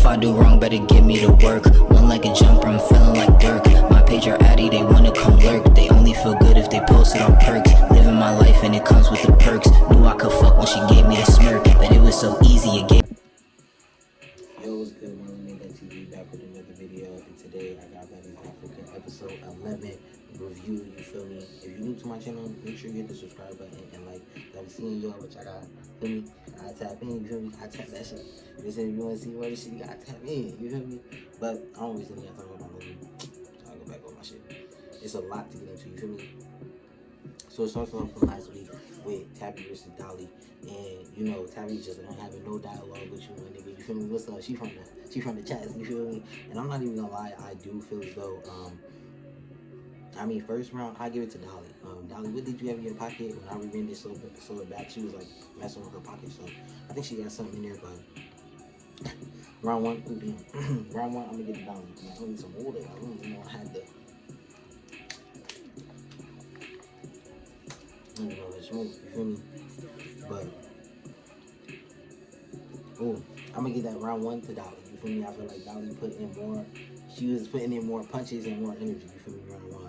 I do wrong, better give me the work. One like a jumper, I'm feeling like Dirk. My page are addy, they wanna come lurk. They only feel good if they post it on perks. Living my life and it comes with the perks. Knew I could fuck when she gave me the smirk, but it was so easy, it gave. Yo, what's good? MarlonmadethatTV back with another video, and today I got Baddies Africa episode 11 review. You feel me? If you're new to my channel, make sure you hit the subscribe button and like. I'm seeing y'all, which I got. Feel me? I tap in. You feel me? I tap that shit. If you want to see more of this shit, you gotta tap in. You feel me? But I don't waste any time on my movie. So I go back on my shit. It's a lot to get into. You feel me? So it starts off from last week with Tabby versus Dolly, and you know Tabby just don't having no dialogue with you, my nigga. You feel me? What's up? She from the chats. You feel me? And I'm not even gonna lie, I do feel as though I mean, first round, I give it to Dolly. Dolly, what did you have in your pocket? When I reran this so back, she was like messing with her pocket, so I think she got something in there. But round one, round one, I'm gonna get it Dolly. I need some water. I don't even know I had the. I don't know let's move. You feel me? But oh, I'm gonna get that round one to Dolly. You feel me? I feel like Dolly put in more. She was putting in more punches and more energy. You feel me? Round one.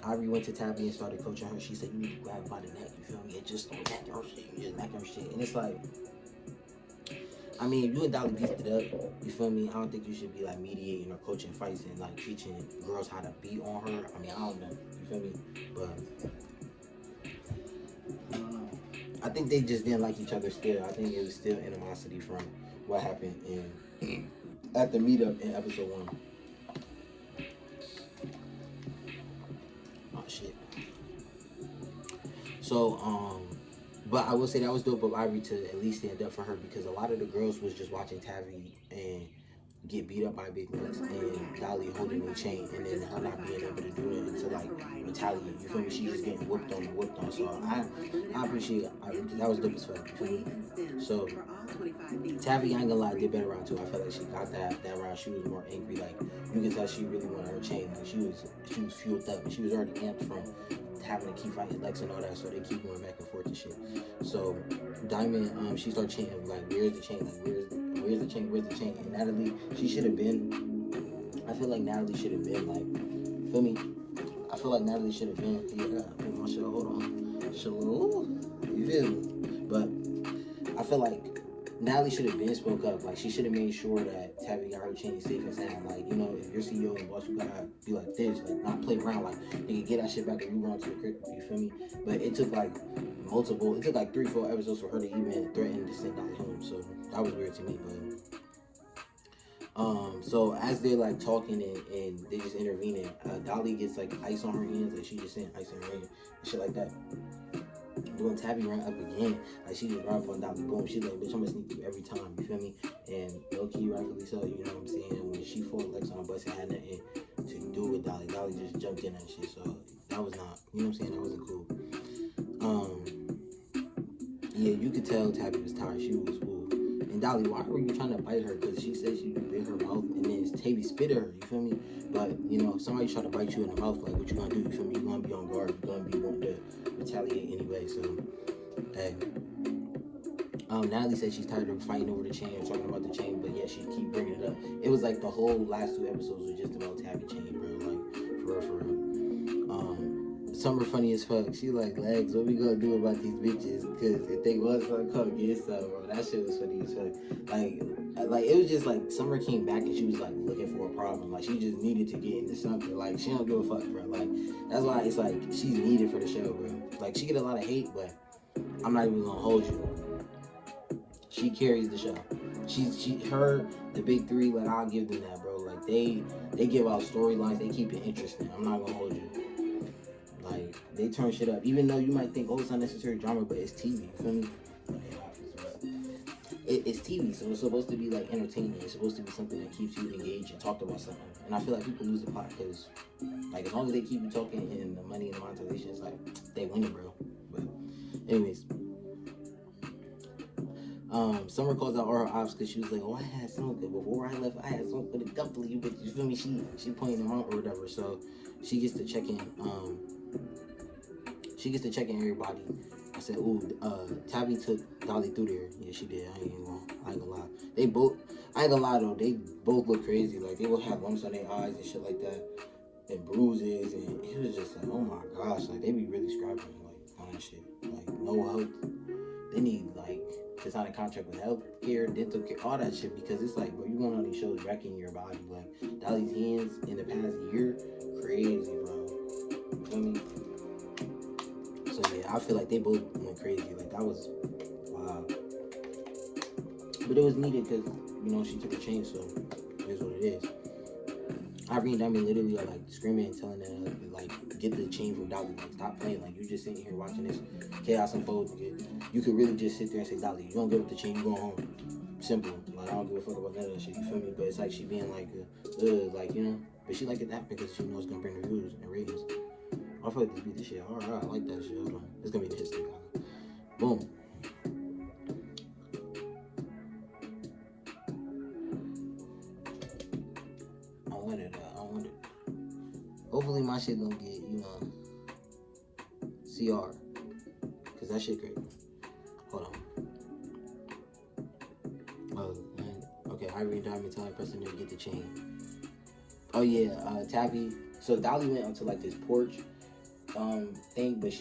Ivory went to Tabby and started coaching her. She said, you need to grab her by the neck, you feel me? And just don't neck her shit. You just neck her shit. And it's like, I mean, if you and Dolly beefed it up, you feel me? I don't think you should be like mediating or coaching fights and like teaching girls how to beat on her. I mean, I don't know. You feel me? But I don't know. I think they just didn't like each other still. I think it was still animosity from what happened at the meetup in episode 1. Shit. So, but I will say that was dope of Ivory to at least stand up for her, because a lot of the girls was just watching Tabby and get beat up by Big Nuts and Dolly holding the chain, and then her not being able to do it until like retaliate. You feel me? She just getting whooped on and whooped on. So I appreciate Ivory, because that was dope as fuck. You feel me? So Tabby, I ain't gonna lie, did better round 2. I felt like she got that round. She was more angry. Like you can tell she really wanted her chain. Like she was fueled up, and she was already amped from having to keep fighting Lex and all that. So they keep going back and forth and shit. So Diamond, she started chanting like, "Where's the chain? Like where's the chain? Where's the chain?" And Natalie, she should have been. I feel like Natalie should have been like, feel me? I feel like Natalie should have been. Yeah, put my shit. Hold on, Shalom. You feel me? But I feel like Natalie should have been spoke up. Like, she should have made sure that Tabby got her chain safe and sound. Like, you know, if you're CEO and boss, you gotta be like this. Like, not play around. Like, you can get that shit back and you run to the crib. You feel me? But it took like it took like 3-4 episodes for her to even threaten to send Dolly home. So that was weird to me. But so as they're like talking and they just intervening, Dolly gets like ice on her hands. Like, she just sent ice on her hands and shit like that. Doing Tabby run up again, like she just run up on Dolly, boom, she's like, bitch, I'm gonna sneak you every time, you feel me? And low-key, rightfully so, you know what I'm saying? When she fought Lex on a bus, it had nothing to do with Dolly. Dolly just jumped in and shit, so that was not, you know what I'm saying? That wasn't cool. Yeah, you could tell Tabby was tired. She was cool. And Dolly, why were you trying to bite her? Because she said she bit her mouth, and then Tabby spit at her, you feel me? But, you know, if somebody try to bite you in the mouth, like, what you gonna do? You feel me? You gonna be on guard. You gonna be wanting to retaliate anyway, so, hey. Natalie said she's tired of fighting over the chain or talking about the chain, but yet she keep bringing it up. It was like the whole last 2 episodes was just about Tabby chain, bro. Like, for real. Summer funny as fuck. She like, Legs, what we gonna do about these bitches? Because if they was gonna come get some, bro, that shit was funny as fuck. Like it was just like Summer came back and she was like looking for a problem. Like she just needed to get into something. Like she don't give a fuck, bro. Like that's why it's like she's needed for the show, bro. Like she get a lot of hate, but I'm not even gonna hold you. She carries the show. Her, the big 3, like I'll give them that, bro. Like they give out storylines, they keep it interesting. I'm not gonna hold you. Like, they turn shit up. Even though you might think, oh, it's unnecessary drama, but it's TV, you feel me? It's TV, so it's supposed to be, like, entertainment. It's supposed to be something that keeps you engaged and talked about something. And I feel like people lose the plot because, like, as long as they keep you talking and the money and the monetization, it's like, they win it, bro. But, anyways. Summer calls out all her ops because she was like, oh, I had something. Before I left, I had something with a gun for you, but you feel me? She pointing them out or whatever, so she gets to check in. She gets to check in everybody. said, ooh, Tabby took Dolly through there. Yeah, she did. I ain't gonna lie. They both, I ain't gonna lie though, they both look crazy. Like, they will have lumps on their eyes and shit like that, and bruises, and it was just like, oh my gosh, like, they be really scrapping, like, on that shit. Like, no health. They need, like, to sign a contract with health care, dental care, all that shit, because it's like, bro, you going on these shows wrecking your body. Like, Dolly's hands in the past year, crazy, bro. You feel me? So yeah, I feel like they both went crazy. Like, that was wow. But it was needed because, you know, she took a chain, so it is what it is. Irene Diamond literally are like screaming and telling her, like, get the chain from Dolly. Like, stop playing. Like, you just sitting here watching this chaos unfold. You could really just sit there and say, Dolly, you don't give up the chain, you go home. Simple. Like, I don't give a fuck about none of that shit. You feel me? But it's like she being like, like, you know. But she like it to happen because she knows it's gonna bring her views and ratings. I feel like this beat the shit. Alright, I like that shit. Hold on. It's gonna be the history. Boom. I wanted hopefully my shit gonna get, you know, CR. Cause that shit great. Hold on. Oh, man. Okay, Irene Diamond telling the person to get the chain. Oh yeah, Tabby. So Dolly went onto like this porch thing, but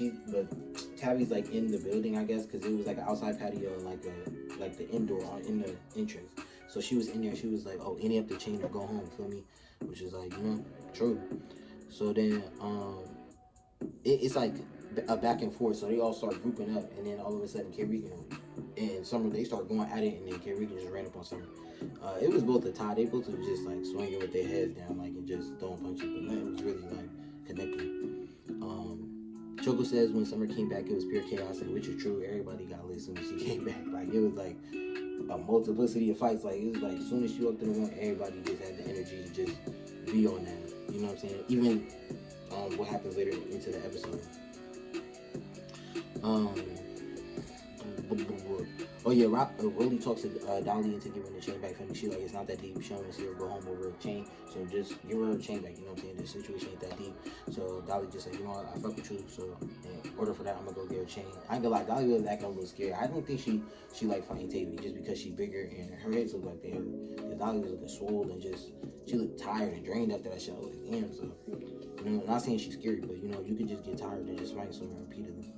Tabby's like in the building, I guess, because it was like an outside patio and like the indoor in the entrance. So she was in there. She was like, "Oh, any up the chain or go home." Feel me? Which is like, you know, true. So then it's like a back and forth. So they all start grouping up, and then all of a sudden, K-Regan and Summer, they start going at it, and then K-Regan just ran up on Summer. It was both a tie. They both were just like swinging with their heads down, like, and just throwing punches, but nothing was really like connecting. Choco says when Summer came back, it was pure chaos, and which is true. Everybody got lit as soon as she came back. Like, it was like a multiplicity of fights. Like, it was like as soon as she walked in the room, everybody just had the energy to just be on that. You know what I'm saying? Even what happens later into the episode. Oh yeah, Rolly talks to Dolly into giving the chain back from me. She like, it's not that deep. She don't want to see her go home over a chain, so just give her her chain back. You know what I'm saying? This situation ain't that deep. So Dolly just said, you know what, I fuck with you. So in order for that, I'm gonna go get her chain. I ain't gonna lie, Dolly was acting a little scared. I don't think she like fighting Tavy just because she bigger and her hips look like they hurt. Cause Dolly was looking swollen and just she looked tired and drained after that shit. I was like, damn. So you know, not saying she's scary, but you know, you could just get tired and just fight someone repeatedly.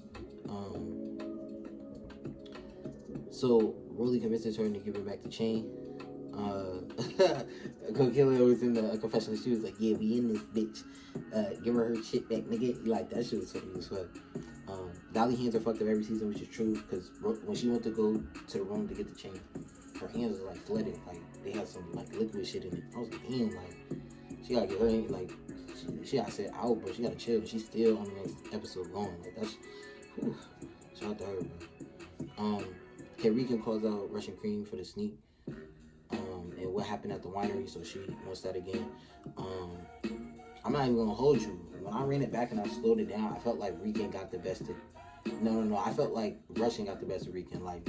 So Rolly convinces her to give her back the chain. Killer was in the confessional. She was like, "Yeah, we in this bitch. Give her shit back, nigga." Like, that shit was funny as fuck. Dolly hands are fucked up every season, which is true. Because when she went to go to the room to get the chain, her hands were like flooded. Like, they had some like liquid shit in it. I was like, damn, like, she gotta get her hand, like, she gotta sit out, but she gotta chill. She's still on the next episode going. Like, that's, whew, shout out to her, bro. K-Regan calls out Russian Cream for the sneak, and what happened at the winery, so she wants that again. I'm not even gonna hold you. When I ran it back and I slowed it down, I felt like Regan got the best of, no, I felt like Russian got the best of Regan, like,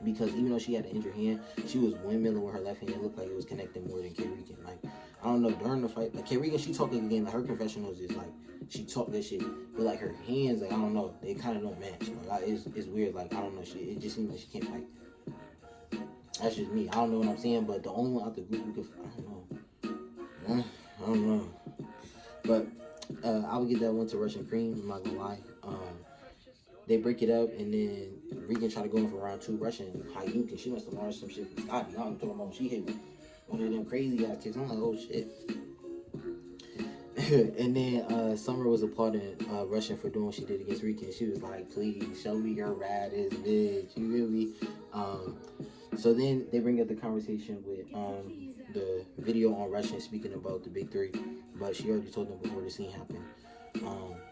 because even though she had an injured hand, she was windmilling with her left hand. It looked like it was connecting more than K-Regan. Like, I don't know, during the fight, like, K-Regan, she talking again, like, her confessionals is like, she talked that shit, but like her hands, like, I don't know, they kind of don't match. Like, it's weird. Like, I don't know, it just seems like she can't fight. That's just me. I don't know what I'm saying, but the only one out the group who could, I don't know. But I would give that one to Russian Cream. I'm not gonna lie. They break it up, and then Regan try to go in for round 2. Russian Hayuk, and she must have learned some shit from Scotty. I'm talking about, she hit one of them crazy ass kicks. I'm like, oh shit. And then Summer was applauding Russian for doing what she did against Regan. She was like, please show me your raddest bitch. You feel me? So then they bring up the conversation with the video on Russian speaking about the big 3, but she already told them before the scene happened.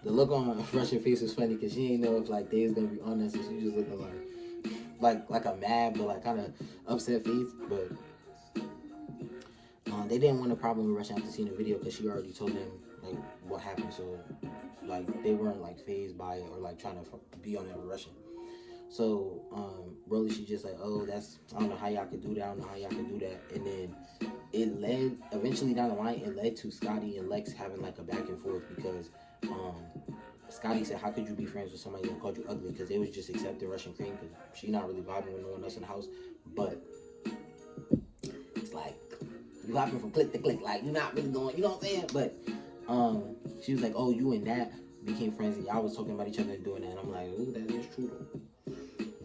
The look on Russian face was funny because she didn't know if like they was gonna be on that, so she was just looking like a mad but like kind of upset face. But they didn't want a problem with Russian after seeing the video because she already told them like what happened, so like they weren't like fazed by it or like trying to be on that with Russian. So really she just like, oh, that's, I don't know how y'all could do that, I don't know how y'all could do that. And then it led, eventually down the line, it led to Scotty and Lex having like a back and forth because Scotty said, how could you be friends with somebody that called you ugly? Because they was just accepting Russian cream because she not really vibing with no one else in the house. But it's like, you hopping from click to click. Like, you're not really going, you know what I'm saying? But she was like, oh, you and that became friends and y'all was talking about each other and doing that. And I'm like, ooh, that is true though.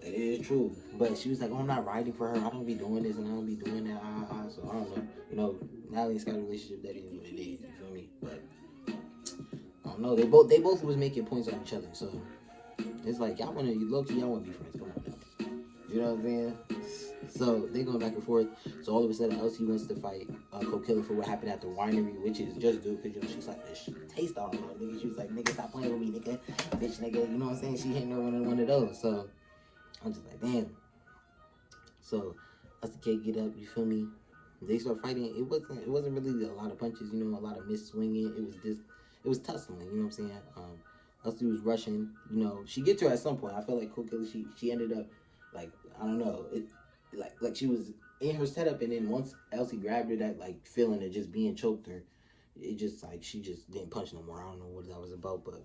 That is true. But she was like, oh, I'm not riding for her. I don't be doing this and I don't be doing that. So I don't know. You know, Natalie and Scotty's relationship, that is what it is. You feel me? But I don't know. They both was making points on each other. So it's like, y'all want to, low-key, y'all want to be friends. Come on now. You know what I'm saying? So they going back and forth. So all of a sudden, Elsie wants to fight Coke Killer for what happened at the winery, which is just due because, you know, she's like, this taste all over, nigga. She was like, nigga, stop playing with me, nigga. Bitch, nigga. You know what I'm saying? She hitting her one of those. So I'm just like, damn. So Elsie can't get up. You feel me? They start fighting. It wasn't really a lot of punches. You know, a lot of miss swinging. It was tussling. You know what I'm saying? Elsie was rushing. You know, she get to her at some point. I felt like Coke Killer. She ended up like, I don't know. It like she was in her setup, and then once Elsie grabbed her, that like feeling of just being choked her, it just like she just didn't punch no more. I don't know what that was about, but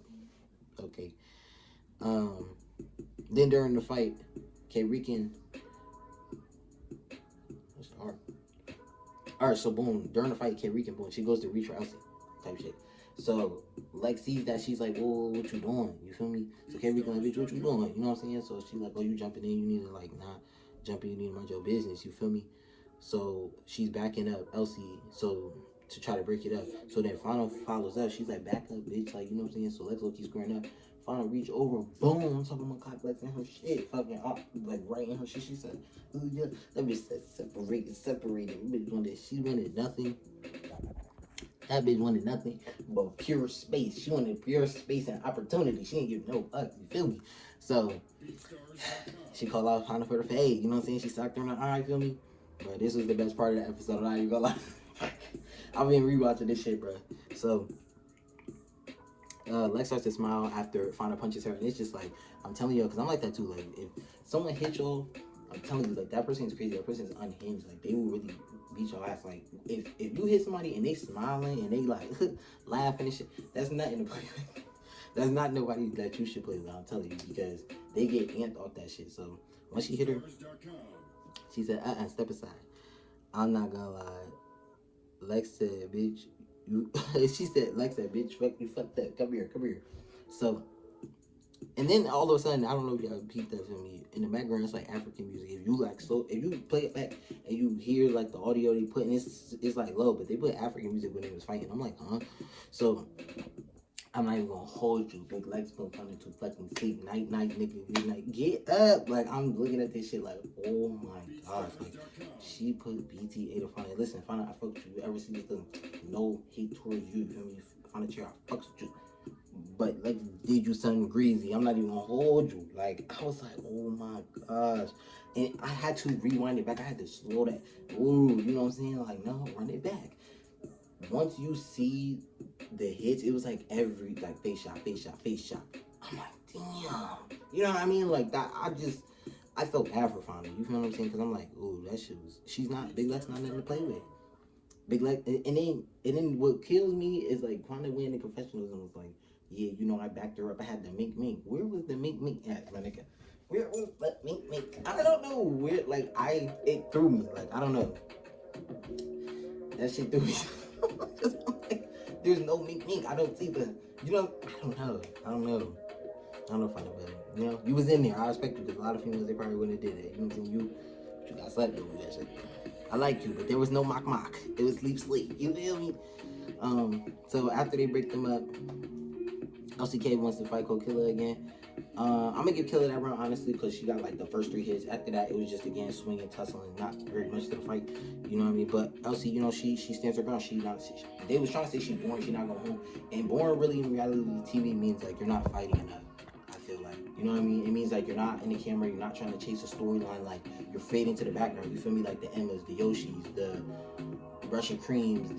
okay. Then during the fight, K-Rican. Alright, so boom, during the fight, K-Rican, boom, she goes to reach for Elsie, type shit. So Lex sees that, she's like, whoa, what you doing? You feel me? So K-Rican like, bitch, what you doing? You know what I'm saying? So she's like, oh, you jumping in, you need to like not jump in, you need to mind your business, you feel me? So she's backing up Elsie, so to try to break it up. So then Fauna follows up, she's like, back up, bitch, like, you know what I'm saying? So Lex keeps squaring up. Fauna reach over, boom, I'm talking about cock Lex in her shit, fucking up, like right in her shit. She said, ooh, yeah, that bitch said separated. She wanted nothing. That bitch wanted nothing but pure space. She wanted pure space and opportunity. She didn't give no fuck, you feel me? So she called out Fauna for the fade, you know what I'm saying? She socked her in the eye, you feel me? But this was the best part of the episode, I'm not even gonna lie. I've been rewatching this shit, bro. So Lex starts to smile after Fauna punches her, and it's just like, I'm telling you, because I'm like that too. Like, if someone hits you, I'm telling you, like, that person is crazy. That person is unhinged. Like, they will really beat your ass. Like, if you hit somebody and they smiling and they like laughing and shit, that's nothing to play with. That's not nobody that you should play with. I'm telling you, because they get amped off that shit. So once she hit her, she said, step aside. I'm not gonna lie. Lex said, bitch. She said, Lex said, bitch, fuck you, fuck that. Come here. So, and then all of a sudden, I don't know if y'all peeped that for me. In the background, it's like African music. If you play it back and you hear like the audio they put in, it's like low, but they put African music when they was fighting. I'm like, huh? So I'm not even gonna hold you. Big Lex gonna come into fucking sleep. Night, nigga. Good night. Get up. Like, I'm looking at this shit like, oh my gosh. Like, she put BTA to Fauna. Listen, Fauna, I fuck with you. You ever see this thing? No hate towards you. You feel me? Fauna, chill, I fucks with you. But, like, did you something greasy? I'm not even gonna hold you. Like, I was like, oh my gosh. And I had to rewind it back. I had to slow that. Ooh, you know what I'm saying? Like, no, run it back. Once you see the hits, it was like every, like, face shot. I'm like, damn. You know what I mean? Like, that, I felt bad for Fauna. You feel what I'm saying? Because I'm like, ooh, that shit was, Big Lex not nothing to play with. Big Lex, and then what kills me is, like, Fauna went in confessionals and was like, yeah, you know, I backed her up. I had the mink. Where was the mink at, my nigga? Where was the mink? I don't know. Where, like, it threw me. Like, I don't know. That shit threw me. Cause I'm like, there's no mink. I don't see the, you know, I don't know if I know better. You know, you was in there. I respect you, because a lot of females, they probably wouldn't have did it. You know what I'm saying? You got slept over that shit. I like you, but there was no mock. It was sleep. You feel me? So after they break them up, LCK wants to fight Cold Killer again. I'm gonna give Killer that round, honestly, because she got like the first 3 hits. After that, it was just again swinging, tussling, not very much to the fight. You know what I mean? But LC, you know, she stands her ground. They was trying to say she boring, she not going home. And boring really in reality TV means like you're not fighting enough. I feel like, you know what I mean? It means like you're not in the camera, you're not trying to chase a storyline, like you're fading to the background. You feel me? Like the Emmas, the Yoshis, the Russian Creams,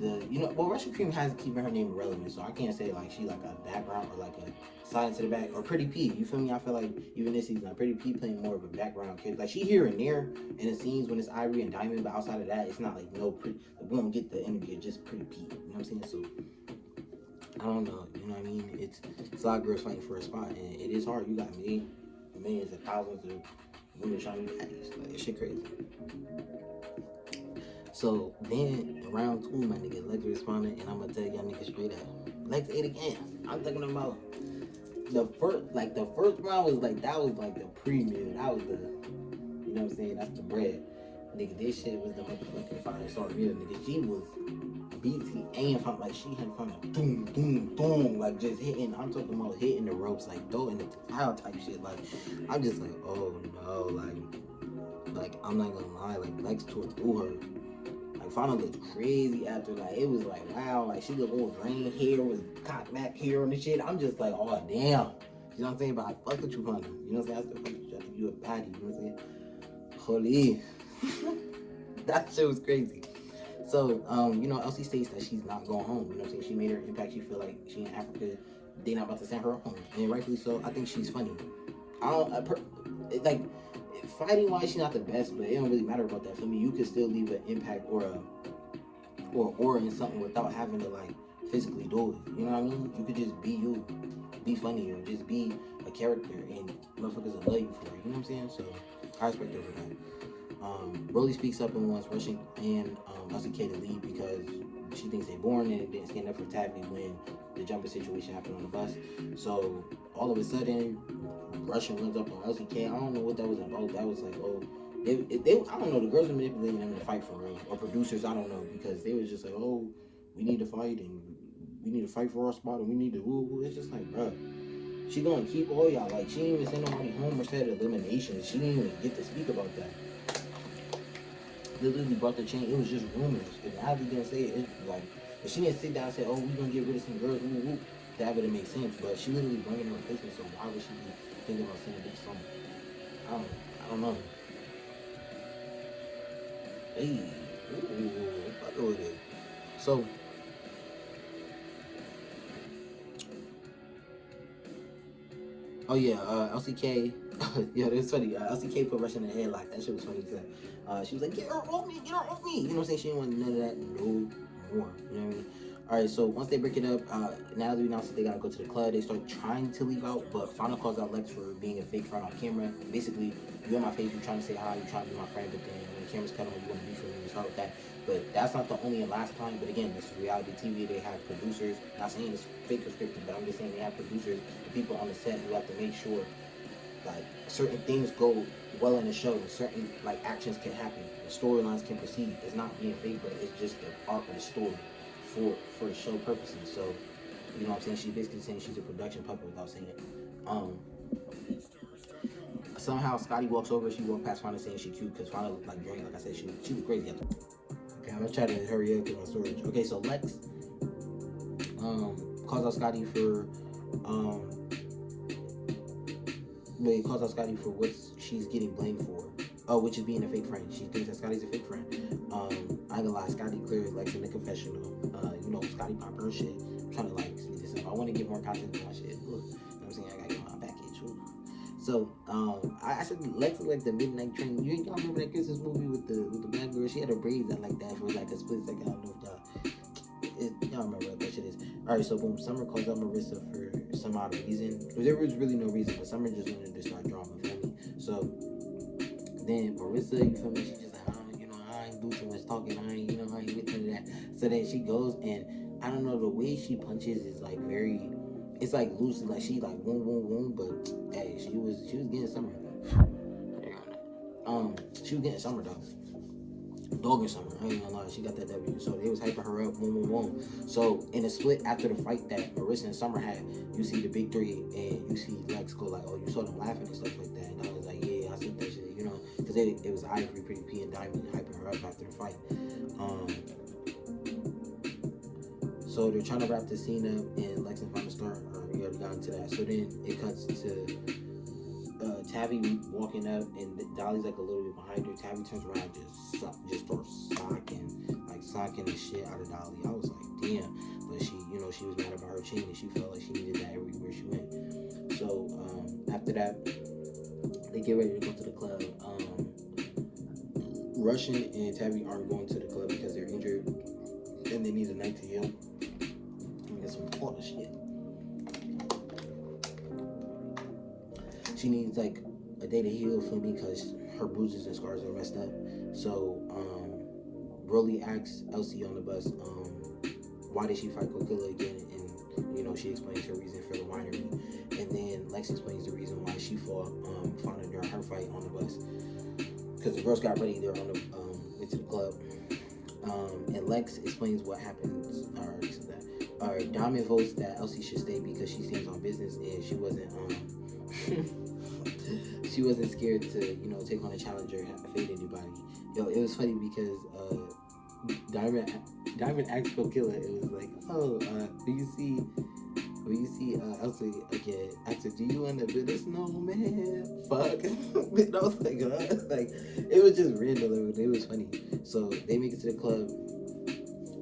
Russian Cream has keeping her name irrelevant, so I can't say like she like a background or like a slide to the back, or Pretty P. You feel me? I feel like even this season, like Pretty P playing more of a background kid. Like she here and there in the scenes when it's Ivory and Diamond, but outside of that, it's not like no pretty. Like, we don't get the energy of just Pretty P. You know what I'm saying? So I don't know. You know what I mean? It's a lot of girls fighting for a spot, and it is hard. You got millions and thousands of women trying to be baddies. Like, shit crazy. So then round 2, my nigga, Lex responded, and I'm gonna tell y'all niggas straight up. Lex ate again. I'm talking about the first round was like, that was like the pre-meal. That was the, you know what I'm saying? That's the bread. Nigga, this shit was the motherfucking 5-star meal, nigga. She was BT and like she had fun, boom, boom, boom, like just hitting. I'm talking about hitting the ropes, like throwing the towel type shit. Like I'm just like, oh no, like I'm not gonna lie, like Lex tore through her. Like Fauna looked crazy after, like it was like wow, like she looked all green hair with cock back hair and the shit. I'm just like, oh damn, you know what I'm saying? But I fuck with you, Fauna. You know what I'm saying? I still fuck with you. I think you a baddie. You know what I'm saying? Holy, that shit was crazy. So, you know, Elsie states that she's not going home. You know what I'm saying? She made her impact. She feel like she in Africa. They not about to send her home. And rightfully so. I think she's funny. Like, fighting wise, she's not the best, but it don't really matter about that. For me, you could still leave an impact or aura in something without having to, like, physically do it. You know what I mean? You could just be you. Be funny or just be a character and motherfuckers will love you for it. You know what I'm saying? So, I respect her for that. Broly speaks up and wants Russian and LCK to leave because she thinks they're boring and it didn't stand up for Tabby when the jumping situation happened on the bus. So all of a sudden, Russian runs up on LCK. I don't know what that was about. That was like, oh, they I don't know. The girls were manipulating them to fight for real, or producers. I don't know, because they was just like, oh, we need to fight and we need to fight for our spot and we need to woo. It's just like, bruh. She gonna keep all y'all. Like, she didn't even send nobody home or said eliminations. She didn't even get to speak about that. They literally brought the chain. It was just rumors. If Ivy didn't say it, like, if she didn't sit down and say, oh, we gonna get rid of some girls, that would have made sense. But she literally bringing her replacement, so why would she be thinking about sending this song? I don't know. Hey, fuck with it. So, oh yeah, LCK. Yeah, that's funny. LCK put Russian in the headlock. That shit was funny. She was like, get her off me, get her off me. You know what I'm saying? She didn't want none of that no more. You know what I mean? Alright, so once they break it up, Natalie announced that they gotta go to the club. They start trying to leave out, but Fauna calls out Lex for being a fake friend on camera. Basically, you're in my face, you're trying to say hi, you're trying to be my friend, but then when the camera's cut on, you want to be for me, start with that. But that's not the only and last time. But again, this is reality TV. They have producers. Not saying it's fake or scripted, but I'm just saying they have producers, the people on the set who have to make sure like certain things go well in the show, and certain like actions can happen, the storylines can proceed. It's not being fake, but it's just the arc of the story for the show purposes. So you know what I'm saying? She's basically saying she's a production puppet without saying it. Somehow Scotty walks over. She walked past Fauna saying she cute because Fauna looked like Drake. Like I said, she was crazy at the. Okay, I'm gonna try to hurry up with my storage. Okay, so Lex calls out Scotty for calls out Scotty for what she's getting blamed for. Oh, which is being a fake friend. She thinks that Scotty's a fake friend. I ain't gonna lie, Scotty cleared Lex in the confessional. You know, Scotty pop her shit. I'm trying to like speed this up. I want to get more content to my shit. Look, you know what I'm saying? I gotta get my package. Ooh. So, I said Lex was like the midnight train. Y'all remember that Christmas movie with the black girl? She had her braids out like that for like a split second. I don't know if y'all remember what that shit is. Alright, so boom, Summer calls out Marissa for some odd reason. There was really no reason, but Summer just wanted to start drama, feel me? So then Marissa, you feel me? She just like, I ain't do too much talking. I ain't with none of that. So then she goes and I don't know, the way she punches is like very, it's like loose, like she like boom, boom, boom. But hey, she was getting Summer. She was getting Summer though. Dogging Summer, I ain't gonna lie, she got that W. So they was hyping her up, boom, boom, boom. So in a split after the fight that Marissa and Summer had, you see the big three and you see Lex go like, oh, you saw them laughing and stuff like that. And I was like, yeah, I said that shit, you know, because it was Ivory, Pretty P, and Diamond hyping her up after the fight. So they're trying to wrap the scene up and Lex and Fauna start, we already got into that. So then it cuts to Tabby walking up and Dolly's like a little bit behind her. Tabby turns around and just starts socking the shit out of Dolly. I was like, damn. But she, you know, she was mad about her chain and she felt like she needed that everywhere she went. So after that, they get ready to go to the club. Russian and Tabby aren't going to the club because they're injured and they need a night to heal. some Florida shit. She needs like a day to heal for me because her bruises and scars are messed up. So, Broly asks Elsie on the bus, why did she fight Kokilla again? And, you know, she explains her reason for the winery. And then Lex explains the reason why she fought Fauna during her fight on the bus. Because the girls got ready, they're on the, went to the club. And Lex explains what happens, or Diamond votes that Elsie should stay because she stands on business and she wasn't, she wasn't scared to, you know, take on a challenge or fade anybody. Yo, it was funny because Diamond asked Kokilla, it was like, oh, when you see Elsie again, I said, do you want to build a snowman? Fuck. And I was like, like, it was just random. It was funny. So they make it to the club,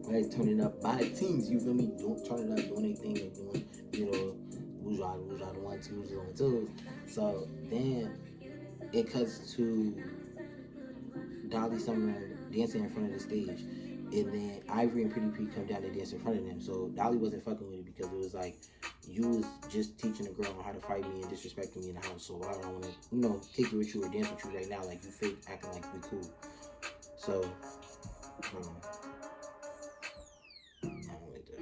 right? Turning up by the teams, you feel me? Turning up, doing anything, they're doing, you know, bourgeois, the 1 2s, the 1 2s. So then it cuts to Dolly Summer dancing in front of the stage. And then Ivory and Pretty P come down and dance in front of them. So Dolly wasn't fucking with it because it was like, you was just teaching a girl on how to fight me and disrespecting me in the house. So I don't want to, you know, kick it with you or dance with you right now like you fake acting like we cool. So, I don't like this.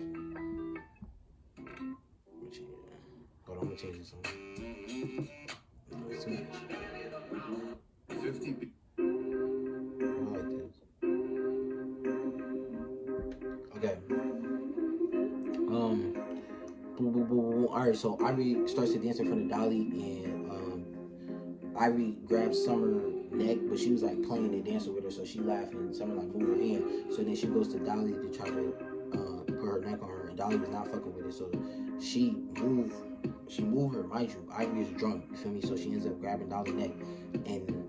Hold on, I'm gonna change this one. No, it's too much. 50. Okay. Alright, so Ivory starts to dance in front of Dolly, and Ivory grabs Summer neck, but she was like playing and dancing with her, so she laughed and Summer like moved her hand. So then she goes to Dolly to try to put her neck on her, and Dolly was not fucking with it. So she moved her, mind you. Ivory is drunk, you feel me? So she ends up grabbing Dolly's neck, and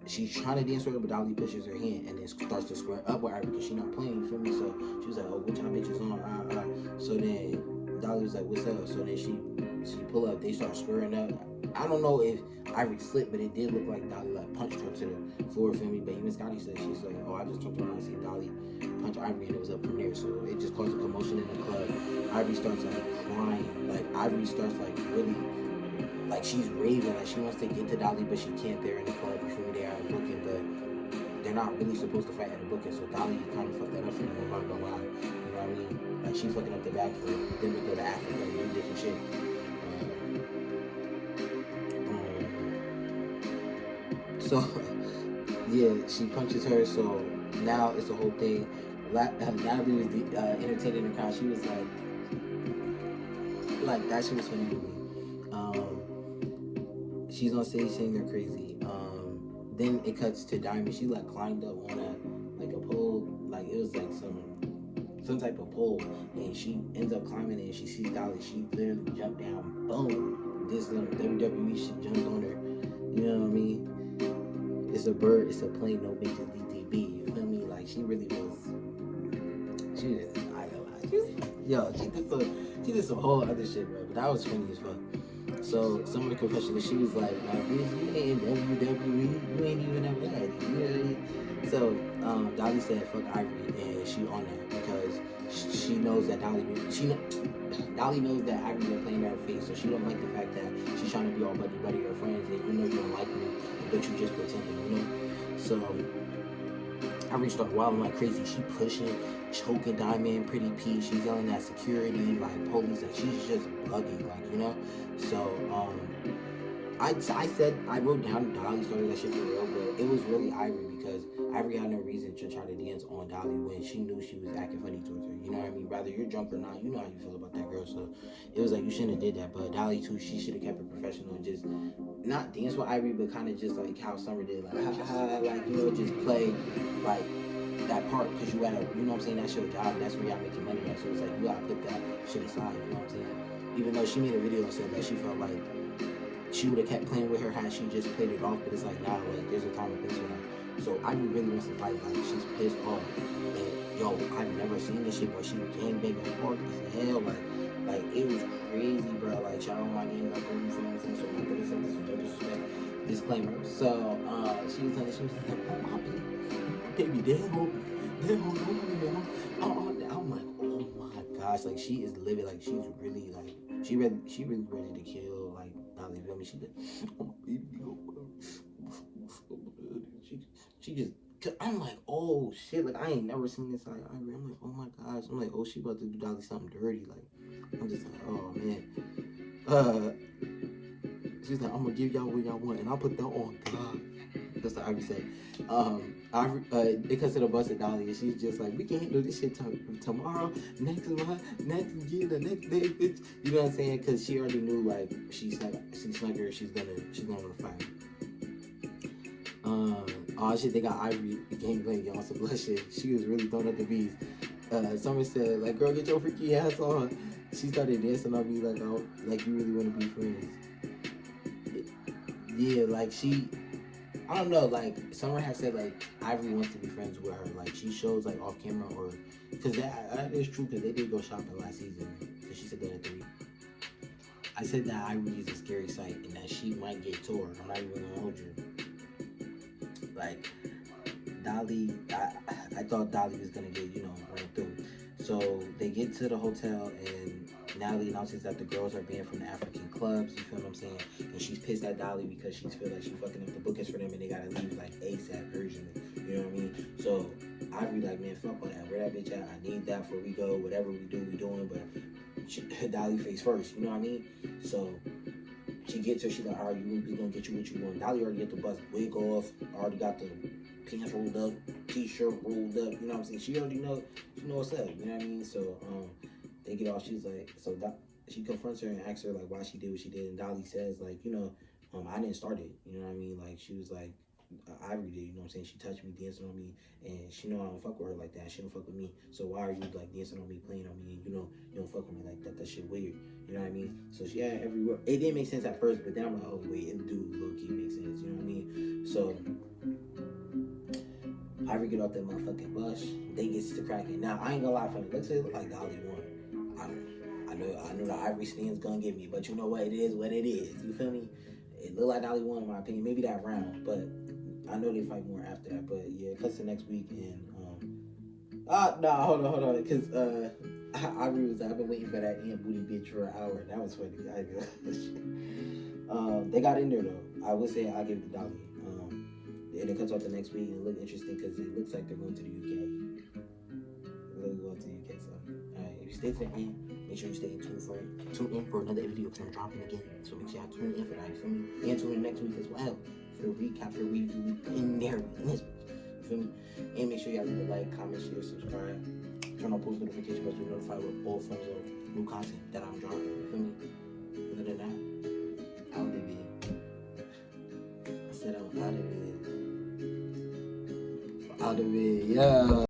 she's trying to dance with her, but Dolly pushes her hand and then starts to square up with Ivory because she's not playing, you feel me? So she was like, oh, what y'all bitches on? So then Dolly was like, what's up? So then she pull up, they start squaring up. I don't know if Ivory slipped, but it did look like Dolly like punched her to the floor, feel me? But even Scotty said, she's like, oh, I just turned around and see Dolly punch Ivory and it was up from there. So it just caused a commotion in the club. Ivory starts like crying. Like Ivory starts like really, like she's raving, like she wants to get to Dolly, but she can't. They're in the club, you feel me? They are booking, but they're not really supposed to fight at a booking. So Dolly kind of fucked that up for them, I'm not gonna lie. You know what I mean? Like she fucking up the back for them to go to Africa and do different shit. So yeah, she punches her. So now it's the whole thing. Natalie was entertaining the crowd. She was like that shit was funny to me. She's on stage saying they're crazy. Then it cuts to Diamond. She like climbed up on a pole, like it was like some type of pole, and she ends up climbing it and she sees Dolly. She literally jumped down, boom. This little WWE shit jumped on her. You know what I mean? It's a bird, it's a plane, no bitches DTB. You feel me? Like she really was. She did. She did some whole other shit, bro. But that was funny as fuck. So some of the confessions, she was like, "No, bitch, you ain't WWE. You ain't even never had it." You know what I mean? So Dolly said, "Fuck Ivory," and she on that because she knows that Dolly knows that Ivory been playing her face, so she don't like the fact that she's trying to be all buddy her friends, and you know you don't like me, but you just pretending, you know. So Ivory started wilding like crazy. She pushing, choking Diamond, Pretty P. She's yelling at security, like police, like she's just bugging, like, you know. So I wrote down Dolly started that shit for real, but it was really Ivory because Ivory had no reason to try to dance on Dolly when she knew she was acting funny towards her. You know what I mean? Whether you're drunk or not, you know how you feel about that girl. So it was like you shouldn't have did that. But Dolly too, she should have kept it professional and just not dance with Ivory, but kind of just like how Summer did, like ha ha ha, like, you know, just play like that part because you gotta, you know what I'm saying? That's your job. That's where y'all making money at. So it's like you gotta put that shit aside. You know what I'm saying? Even though she made a video and said that she felt like she would have kept playing with her had she just played it off, but it's like, nah, like there's a time and place for that. So Ivory really wants to fight, like she's pissed off. And yo, I've never seen this shit, but she gangbanging hard as hell, like it was crazy, bro. Like shout out my gang, like you feel what I'm saying? So I'm gonna say this with no disrespect. Disclaimer. So she was like, oh my baby, they hold on. I'm like, oh my gosh, like she is living, like she's really like she really ready to kill like Dolly. You feel me? She's like, oh my baby, she just. Cause I'm like, oh shit, like I ain't never seen this like Ivory. I'm like, oh my gosh. I'm like, oh, she about to do Dolly something dirty. Like I'm just like, oh man. She's like, I'm gonna give y'all what y'all want, and I'll put that on God. That's what Ivory said. It comes to the bus of Dolly, and she's just like, we can handle this shit tomorrow, next month, next year, the next day, bitch. You know what I'm saying? Cause she already knew like she's snuck her, she's gonna fight. Oh shit, they got Ivory gameplay on some blood shit. She was really throwing up the bees. Summer said, like, girl, get your freaky ass on. She started dancing on me like, oh, like you really want to be friends. Yeah, like I don't know, like Summer has said like Ivory wants to be friends with her. Like she shows like off camera or, cause that is true, cause they did go shopping last season. Cause she said that at 3. I said that Ivory is a scary sight and that she might get tore. I'm not even gonna hold you. Like Dolly, I thought Dolly was gonna get, you know, run through. So they get to the hotel and Natalie announces that the girls are banned from the African clubs. You feel what I'm saying? And she's pissed at Dolly because she feels like she's fucking up the bookings for them and they gotta leave like ASAP urgently. You know what I mean? So Ivory like, man, fuck all that. Where that bitch at? I need that before we go. Whatever we do, we doing. But Dolly face first. You know what I mean? So she gets her, she's like, all right, we gonna get you what you want. Dolly already got the bus wig off, already got the pants rolled up, t-shirt rolled up, you know what I'm saying? She already know, she know what's up, you know what I mean? So, they get off, she's like, so she confronts her and asks her, like, why she did what she did, and Dolly says, like, you know, I didn't start it, you know what I mean? Like, she was like, Ivory did, you know what I'm saying? She touched me, dancing on me, and she know I don't fuck with her like that. She don't fuck with me. So why are you like dancing on me, playing on me, and you know you don't fuck with me like that? That shit weird. You know what I mean? So she had every word. It didn't make sense at first, but then I'm like, oh wait, it do low key make sense. You know what I mean? So Ivory get off that motherfucking bus. They get to cracking. Now I ain't gonna lie, from the looks of it, look like Dolly won. I know the Ivory stand's gonna get me, but you know what? It is what it is. You feel me? It looked like Dolly won in my opinion. Maybe that round, but I know they fight more after that. But yeah, it cuts to next week and hold on, because Ivory was I've been waiting for that Aunt Booty bitch for an hour. That was funny. They got in there though. I would say I give it to Dolly. And it cuts off the next week and it looks interesting because it looks like they're going to the UK. They're going to the UK. So alright, if you stay to the end, make sure you stay tuned for it. Tune in for another video because I'm dropping again. So make sure y'all tune in for that. You feel me? And tune in next week as well for the recap, for the review in there. You feel me? And make sure y'all leave a like, comment, share, subscribe. Turn on post notifications so you're notified with all forms of new content that I'm dropping. You feel me? Other than that, out of it. I said I'm out of it. Out of it, yeah.